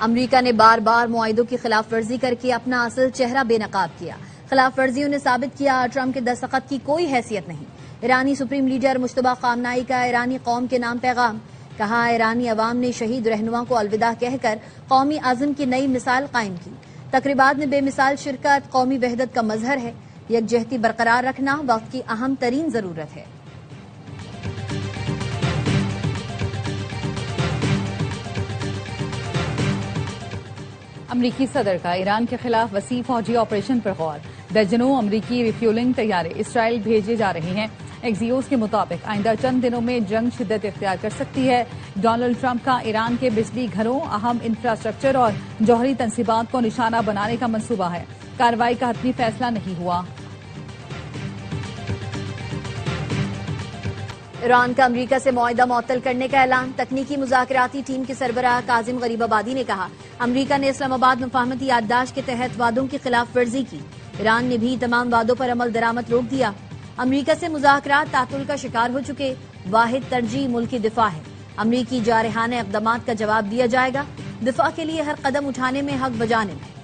امریکہ نے بار بار معاہدوں کی خلاف ورزی کر کے اپنا اصل چہرہ بے نقاب کیا۔ خلاف ورزیوں نے ثابت کیا ٹرمپ کے دستخط کی کوئی حیثیت نہیں۔ ایرانی سپریم لیڈر مجتبی خامنائی کا ایرانی قوم کے نام پیغام، کہا ایرانی عوام نے شہید رہنما کو الوداع کہہ کر قومی عزم کی نئی مثال قائم کی۔ تقریبات میں بے مثال شرکت قومی وحدت کا مظہر ہے۔ یکجہتی برقرار رکھنا وقت کی اہم ترین ضرورت ہے۔ امریکی صدر کا ایران کے خلاف وسیع فوجی آپریشن پر غور، درجنوں امریکی ریفیولنگ طیارے اسرائیل بھیجے جا رہے ہیں۔ ایکزیوس کے مطابق آئندہ چند دنوں میں جنگ شدت اختیار کر سکتی ہے۔ ڈونلڈ ٹرمپ کا ایران کے بجلی گھروں، اہم انفراسٹرکچر اور جوہری تنصیبات کو نشانہ بنانے کا منصوبہ ہے۔ کارروائی کا حتمی فیصلہ نہیں ہوا۔ ایران کا امریکہ سے معاہدہ معطل کرنے کا اعلان، تکنیکی مذاکراتی ٹیم کے سربراہ کاظم غریب آبادی نے کہا امریکہ نے اسلام آباد مفاہمتی یادداشت کے تحت وعدوں کی خلاف ورزی کی، ایران نے بھی تمام وعدوں پر عمل درآمد روک دیا۔ امریکہ سے مذاکرات تعطل کا شکار ہو چکے، واحد ترجیح ملکی دفاع ہے، امریکی جارحانہ اقدامات کا جواب دیا جائے گا، دفاع کے لیے ہر قدم اٹھانے میں حق بجانب ہے۔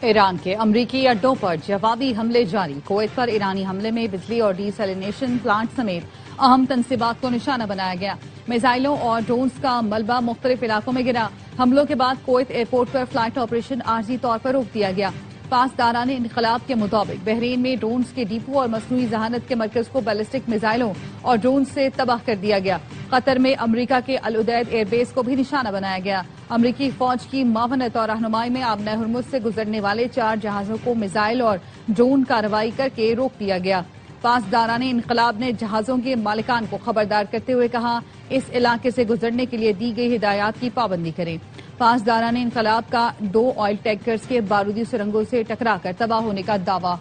ایران کے امریکی اڈوں پر جوابی حملے جاری، کویت پر ایرانی حملے میں بجلی اور ڈی سیلینیشن پلانٹ سمیت اہم تنصیبات کو نشانہ بنایا گیا۔ میزائلوں اور ڈرونز کا ملبہ مختلف علاقوں میں گرا۔ حملوں کے بعد کویت ایئرپورٹ پر فلائٹ آپریشن عارضی طور پر روک دیا گیا۔ پاسداران انقلاب کے مطابق بحرین میں ڈرونز کے ڈیپو اور مصنوعی ذہانت کے مرکز کو بیلسٹک میزائلوں اور ڈرونز سے تباہ کر دیا گیا۔ قطر میں امریکہ کے العدید ایئر بیس کو بھی نشانہ بنایا گیا۔ امریکی فوج کی معاونت اور رہنمائی میں آبنہ ہرمز سے گزرنے والے 4 جہازوں کو میزائل اور ڈرون کارروائی کر کے روک دیا گیا۔ پاسداران انقلاب نے جہازوں کے مالکان کو خبردار کرتے ہوئے کہا اس علاقے سے گزرنے کے لیے دی گئی ہدایات کی پابندی کریں۔ پاسداران انقلاب کا 2 آئل ٹینکرز کے بارودی سرنگوں سے ٹکرا کر تباہ ہونے کا دعویٰ۔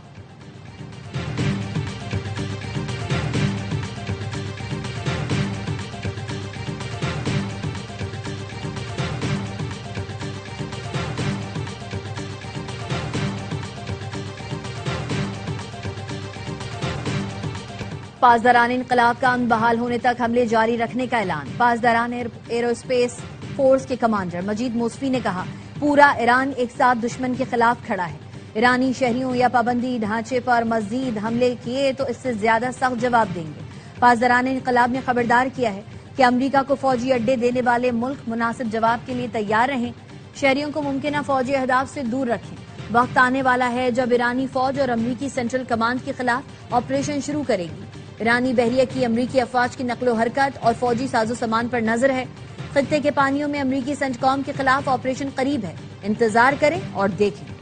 پاسداران انقلاب کا امن بحال ہونے تک حملے جاری رکھنے کا اعلان، پاسداران ایرو اسپیس فورس کے کمانڈر مجید موصفی نے کہا پورا ایران ایک ساتھ دشمن کے خلاف کھڑا ہے، ایرانی شہریوں یا پابندی ڈھانچے پر مزید حملے کیے تو اس سے زیادہ سخت جواب دیں گے۔ پاسداران انقلاب نے خبردار کیا ہے کہ امریکہ کو فوجی اڈے دینے والے ملک مناسب جواب کے لیے تیار رہیں، شہریوں کو ممکنہ فوجی اہداف سے دور رکھیں۔ وقت آنے والا ہے جب ایرانی فوج اور امریکی سینٹرل کمانڈ کے خلاف آپریشن شروع کرے گی۔ ایرانی بحریہ کی امریکی افواج کی نقل و حرکت اور فوجی ساز و سامان پر نظر ہے۔ خطے کے پانیوں میں امریکی سینٹ کام کے خلاف آپریشن قریب ہے، انتظار کریں اور دیکھیں۔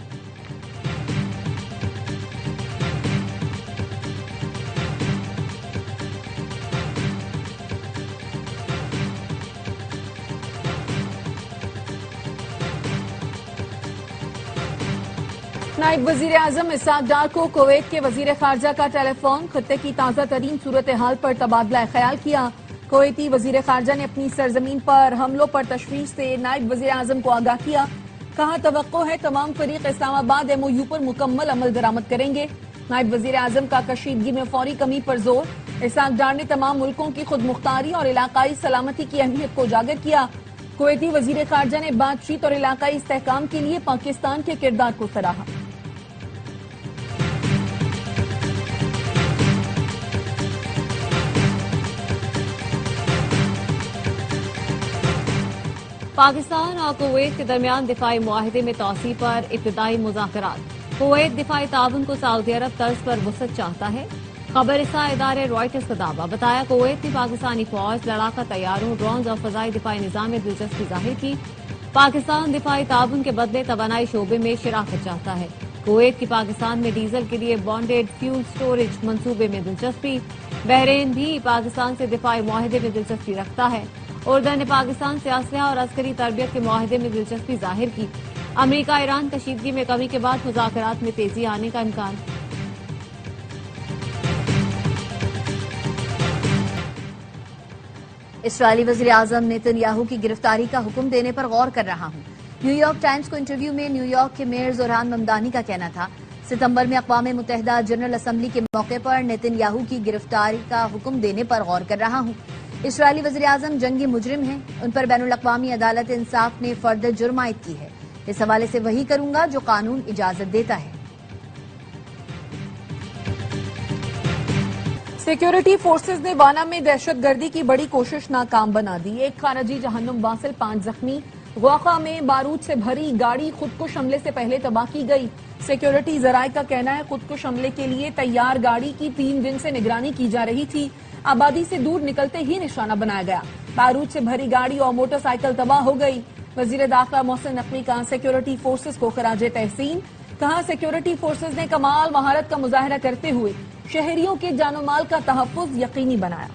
نائب وزیر اعظم اسحاق ڈار کو کویت کے وزیر خارجہ کا ٹیلی فون، خطے کی تازہ ترین صورتحال پر تبادلہ خیال کیا۔ کویتی وزیر خارجہ نے اپنی سرزمین پر حملوں پر تشویش سے نائب وزیر اعظم کو آگاہ کیا، کہا توقع ہے تمام فریق اسلام آباد MOU پر مکمل عمل درآمد کریں گے۔ نائب وزیر اعظم کا کشیدگی میں فوری کمی پر زور، اسحاق ڈار نے تمام ملکوں کی خود مختاری اور علاقائی سلامتی کی اہمیت کو اجاگر کیا۔ کویتی وزیر خارجہ نے بات چیت اور علاقائی استحکام کے لیے پاکستان کے کردار کو سراہا۔ پاکستان اور کویت کے درمیان دفاعی معاہدے میں توسیع پر ابتدائی مذاکرات، کویت دفاعی تعاون کو سعودی عرب طرز پر وسعت چاہتا ہے، خبر رساں ادارے رائٹرز کا دعویٰ، بتایا کویت نے پاکستانی فوج، لڑاکا طیاروں، ڈرونز اور فضائی دفاعی نظام میں دلچسپی ظاہر کی۔ پاکستان دفاعی تعاون کے بدلے توانائی شعبے میں شراکت چاہتا ہے۔ کویت کی پاکستان میں ڈیزل کے لیے بانڈیڈ فیول سٹوریج منصوبے میں دلچسپی، بحرین بھی پاکستان سے دفاعی معاہدے میں دلچسپی رکھتا ہے۔ اردن نے پاکستان سے اسلحہ اور عسکری تربیت کے معاہدے میں دلچسپی ظاہر کی۔ امریکہ ایران کشیدگی میں کمی کے بعد مذاکرات میں تیزی آنے کا امکان۔ اسرائیلی وزیر اعظم نیتن یاہو کی گرفتاری کا حکم دینے پر غور کر رہا ہوں۔ نیو یارک ٹائمز کو انٹرویو میں نیو یارک کے میئر زوران ممدانی کا کہنا تھا ستمبر میں اقوام متحدہ جنرل اسمبلی کے موقع پر نیتن یاہو کی گرفتاری کا حکم دینے پر غور کر رہا ہوں. اسرائیلی وزیراعظم جنگی مجرم ہیں, ان پر بین الاقوامی عدالت انصاف نے فرد جرم عائد کی ہے. اس حوالے سے وہی کروں گا جو قانون اجازت دیتا ہے. سیکیورٹی فورسز نے وانا میں دہشت گردی کی بڑی کوشش ناکام بنا دی. ایک خارجی جہنم واصل 5 زخمی. غوقہ میں بارود سے بھری گاڑی خودکش حملے سے پہلے تباہ کی گئی. سیکیورٹی ذرائع کا کہنا ہے خودکش حملے کے لیے تیار گاڑی کی 3 دن سے نگرانی کی جا رہی تھی. آبادی سے دور نکلتے ہی نشانہ بنایا گیا. بارود سے بھری گاڑی اور موٹر سائیکل تباہ ہو گئی. وزیر داخلہ محسن نقوی کا سیکیورٹی فورسز کو خراج تحسین. کہا سیکیورٹی فورسز نے کمال مہارت کا مظاہرہ کرتے ہوئے شہریوں کے جان و مال کا تحفظ یقینی بنایا.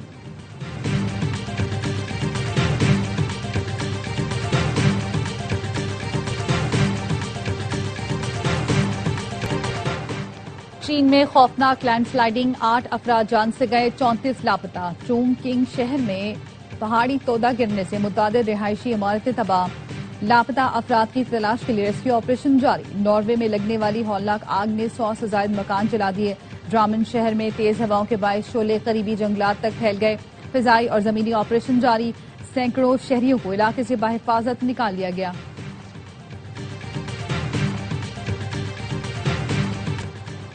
چین میں خوفناک لینڈ سلائیڈنگ 8 افراد جان سے گئے 34 لاپتہ. چونگ کنگ شہر میں پہاڑی تودا گرنے سے متعدد رہائشی عمارتیں تباہ. لاپتہ افراد کی تلاش کے لیے ریسکیو آپریشن جاری. ناروے میں لگنے والی ہولناک آگ نے 100 سے زائد مکان جلا دیے. ڈرامن شہر میں تیز ہواؤں کے باعث شعلے قریبی جنگلات تک پھیل گئے. فضائی اور زمینی آپریشن جاری. سینکڑوں شہریوں کو علاقے سے بحفاظت نکال لیا گیا.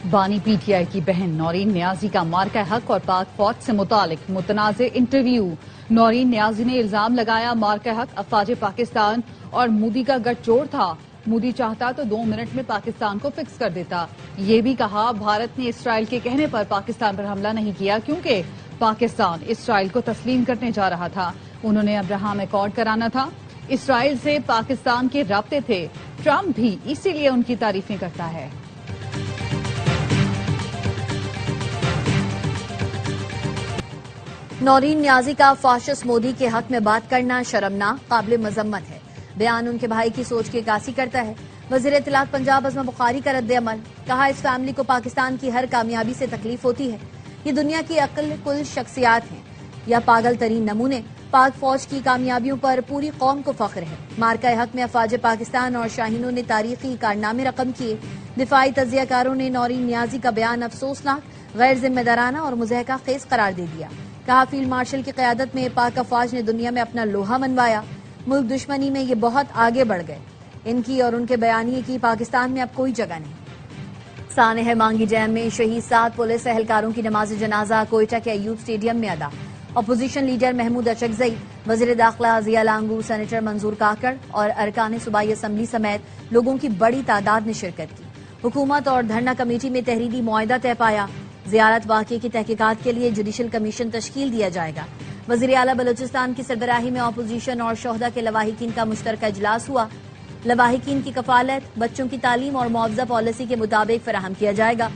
بانی پی ٹی آئی کی بہن نورین نیازی کا مارکہ حق اور پاک فوج سے متعلق متنازع انٹرویو. نورین نیازی نے الزام لگایا مارکہ حق افواج پاکستان اور مودی کا گٹھ جوڑ تھا. مودی چاہتا تو 2 منٹ میں پاکستان کو فکس کر دیتا. یہ بھی کہا بھارت نے اسرائیل کے کہنے پر پاکستان پر حملہ نہیں کیا کیونکہ پاکستان اسرائیل کو تسلیم کرنے جا رہا تھا. انہوں نے ابراہم ایکارڈ کرانا تھا. اسرائیل سے پاکستان کے رابطے تھے. ٹرمپ بھی اسی لیے ان کی تعریفیں کرتا ہے. نورین نیازی کا فاشسٹ مودی کے حق میں بات کرنا شرمناک قابل مذمت ہے. بیان ان کے بھائی کی سوچ کی عکاسی کرتا ہے. وزیر اطلاعات پنجاب عظمی بخاری کا رد عمل. کہا اس فیملی کو پاکستان کی ہر کامیابی سے تکلیف ہوتی ہے. یہ دنیا کی عقل کل شخصیات ہیں یا پاگل ترین نمونے. پاک فوج کی کامیابیوں پر پوری قوم کو فخر ہے. مارکہ حق میں افواج پاکستان اور شاہینوں نے تاریخی کارنامے رقم کیے. دفاعی تجزیہ کاروں نے نورین نیازی کا بیان افسوسناک، غیر ذمہ دارانہ اور مضحکہ خیز قرار دے دیا. کہا فیلڈ مارشل کی قیادت میں پاک افواج نے دنیا میں اپنا لوہا منوایا. ملک دشمنی میں یہ بہت آگے بڑھ گئے. ان کی اور ان کے بیانیے کی پاکستان میں اب کوئی جگہ نہیں. سانحہ مانگی ڈیم میں شہید 7 پولیس اہلکاروں کی نماز جنازہ کوئٹہ کے ایوب اسٹیڈیم میں ادا. اپوزیشن لیڈر محمود اچکزئی، وزیر داخلہ ضیاء لانگو، سینیٹر منظور کاکڑ اور ارکان صوبائی اسمبلی سمیت لوگوں کی بڑی تعداد نے شرکت کی. حکومت اور دھرنا کمیٹی میں تحریری معاہدہ طے پایا. زیارت واقعے کی تحقیقات کے لیے جوڈیشل کمیشن تشکیل دیا جائے گا. وزیر اعلیٰ بلوچستان کی سربراہی میں اپوزیشن اور شہداء کے لواحقین کا مشترکہ اجلاس ہوا. لواحقین کی کفالت بچوں کی تعلیم اور معاوضہ پالیسی کے مطابق فراہم کیا جائے گا.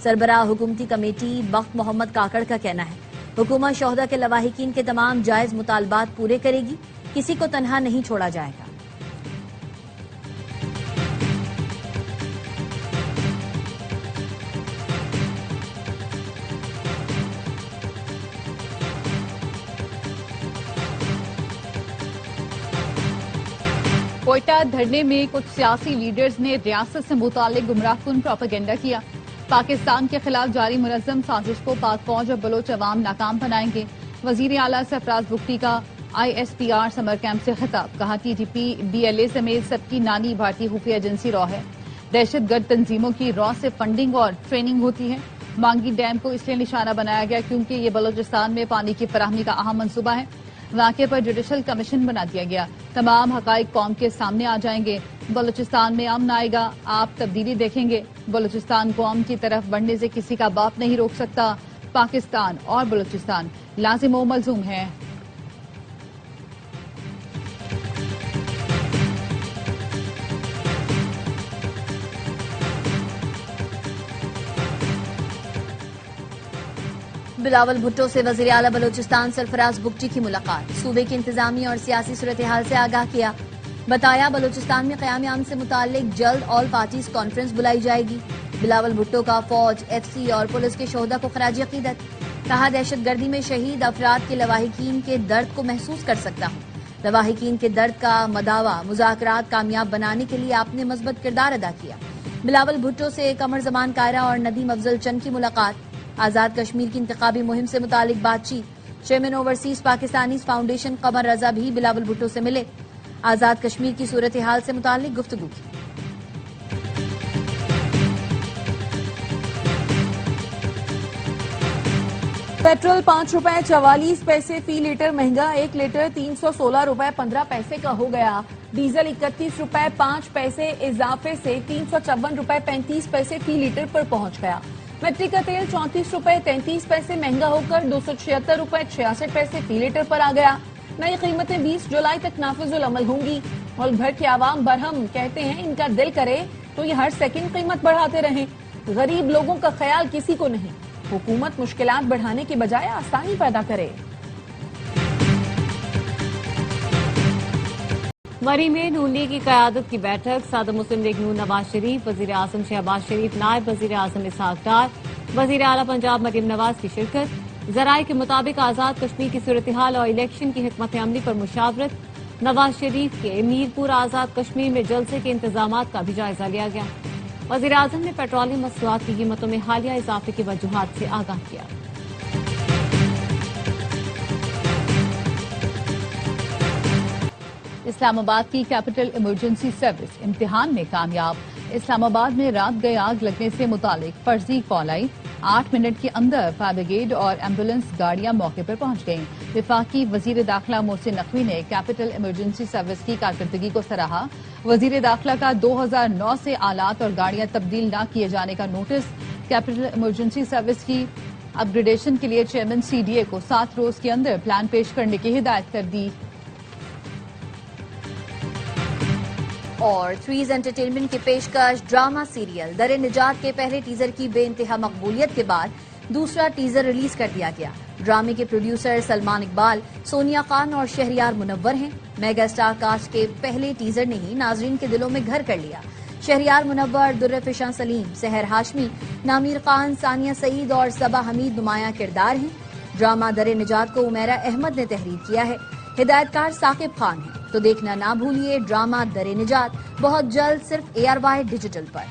سربراہ حکومتی کمیٹی بخت محمد کاکڑ کا کہنا ہے حکومت شہداء کے لواحقین کے تمام جائز مطالبات پورے کرے گی. کسی کو تنہا نہیں چھوڑا جائے گا. کوئٹہ دھرنے میں کچھ سیاسی لیڈرز نے ریاست سے متعلق گمراہ کن پروپیگنڈا کیا. پاکستان کے خلاف جاری منظم سازش کو پاک فوج اور بلوچ عوام ناکام بنائیں گے. وزیر اعلیٰ سرفراز بگٹی کا ISPR سمر کیمپ سے خطاب. کہا TTP BLA سمیت سب کی نانی بھارتی خفیہ ایجنسی را ہے. دہشت گرد تنظیموں کی را سے فنڈنگ اور ٹریننگ ہوتی ہے. مانگی ڈیم کو اس لیے نشانہ بنایا گیا کیونکہ یہ بلوچستان میں پانی کی فراہمی کا اہم منصوبہ ہے. واقعے پر جوڈیشل کمیشن بنا دیا گیا. تمام حقائق قوم کے سامنے آ جائیں گے. بلوچستان میں امن آئے گا. آپ تبدیلی دیکھیں گے. بلوچستان کو امن کی طرف بڑھنے سے کسی کا باپ نہیں روک سکتا. پاکستان اور بلوچستان لازم و ملزوم ہیں. بلاول بھٹو سے وزیر اعلیٰ بلوچستان سرفراز بگٹی کی ملاقات. صوبے کی انتظامی اور سیاسی صورتحال سے آگاہ کیا. بتایا بلوچستان میں قیام امن سے متعلق جلد آل پارٹیز کانفرنس بلائی جائے گی. بلاول بھٹو کا فوج، FC اور پولیس کے شہداء کو خراج عقیدت. کہا دہشت گردی میں شہید افراد کے لواحقین کے درد کو محسوس کر سکتا ہوں. لواحقین کے درد کا مداوع مذاکرات کامیاب بنانے کے لیے آپ نے مثبت کردار ادا کیا. بلاول بھٹو سے قمر زمان کائرہ اور ندیم افضل چند کی ملاقات، آزاد کشمیر کی انتخابی مہم سے متعلق بات چیت، chairman overseas Pakistanis foundation Qamar Raza بھی بلاول بھٹو سے ملے، آزاد کشمیر کی صورتحال سے متعلق گفتگو کی۔ پیٹرول 5 روپے 44 پیسے فی لیٹر مہنگا، 1 لیٹر 316 روپے 15 پیسے کا ہو گیا۔ ڈیزل 31 روپے 5 پیسے اضافے سے 354 روپے 35 پیسے فی لیٹر پر پہنچ گیا۔ میٹرک کا تیل 34 روپے 33 پیسے مہنگا ہو کر 276 روپے 66 پیسے فی لیٹر پر آ گیا۔ نئی قیمتیں 20 جولائی تک نافذ العمل ہوں گی۔ ملک بھر کے عوام برہم، کہتے ہیں ان کا دل کرے تو یہ ہر سیکنڈ قیمت بڑھاتے رہیں، غریب لوگوں کا خیال کسی کو نہیں۔ حکومت مشکلات بڑھانے کے بجائے آسانی پیدا کرے۔ مری میں نون لیگ کی قیادت کی بیٹھک، صدر مسلم لیگ نون نواز شریف، وزیر اعظم شہباز شریف، نائب وزیر اعظم اسحاق ڈار، وزیر اعلیٰ پنجاب مریم نواز کی شرکت۔ ذرائع کے مطابق آزاد کشمیر کی صورتحال اور الیکشن کی حکمت عملی پر مشاورت۔ نواز شریف کے میرپور آزاد کشمیر میں جلسے کے انتظامات کا بھی جائزہ لیا گیا۔ وزیر اعظم نے پیٹرولیم مصنوعات کی قیمتوں میں حالیہ اضافے کی وجوہات سے آگاہ کیا۔ اسلام آباد کی کیپٹل ایمرجنسی سروس امتحان میں کامیاب، اسلام آباد میں رات گئے آگ لگنے سے متعلق فرضی کال آئی، 8 منٹ کے اندر فائر بریگیڈ اور ایمبولینس گاڑیاں موقع پر پہنچ گئیں۔ وفاقی وزیر داخلہ محسن نقوی نے کیپٹل ایمرجنسی سروس کی کارکردگی کو سراہا۔ وزیر داخلہ کا 2009 سے آلات اور گاڑیاں تبدیل نہ کیے جانے کا نوٹس، کیپٹل ایمرجنسی سروس کی اپ گریڈیشن کے لیے چیئرمین سی ڈی اے کو 7 روز کے اندر پلان پیش کرنے کی ہدایت کر دی۔ اور تھریز انٹرٹینمنٹ کی پیشکش ڈرامہ سیریل در نجات کے پہلے ٹیزر کی بے انتہا مقبولیت کے بعد دوسرا ٹیزر ریلیز کر دیا گیا۔ ڈرامے کے پروڈیوسر سلمان اقبال، سونیا خان اور شہریار منور ہیں۔ میگا اسٹار کاسٹ کے پہلے ٹیزر نے ہی ناظرین کے دلوں میں گھر کر لیا۔ شہریار منور، درفشاں سلیم، سحر ہاشمی، نامیر خان، ثانیہ سعید اور صبا حمید نمایاں کردار ہیں۔ ڈرامہ در نجات کو عمیرہ احمد نے تحریر کیا ہے، ہدایت کار ثاقب خان ہے۔ تو دیکھنا نہ بھولیے ڈرامہ در نجات، بہت جلد صرف ARY ڈیجیٹل پر۔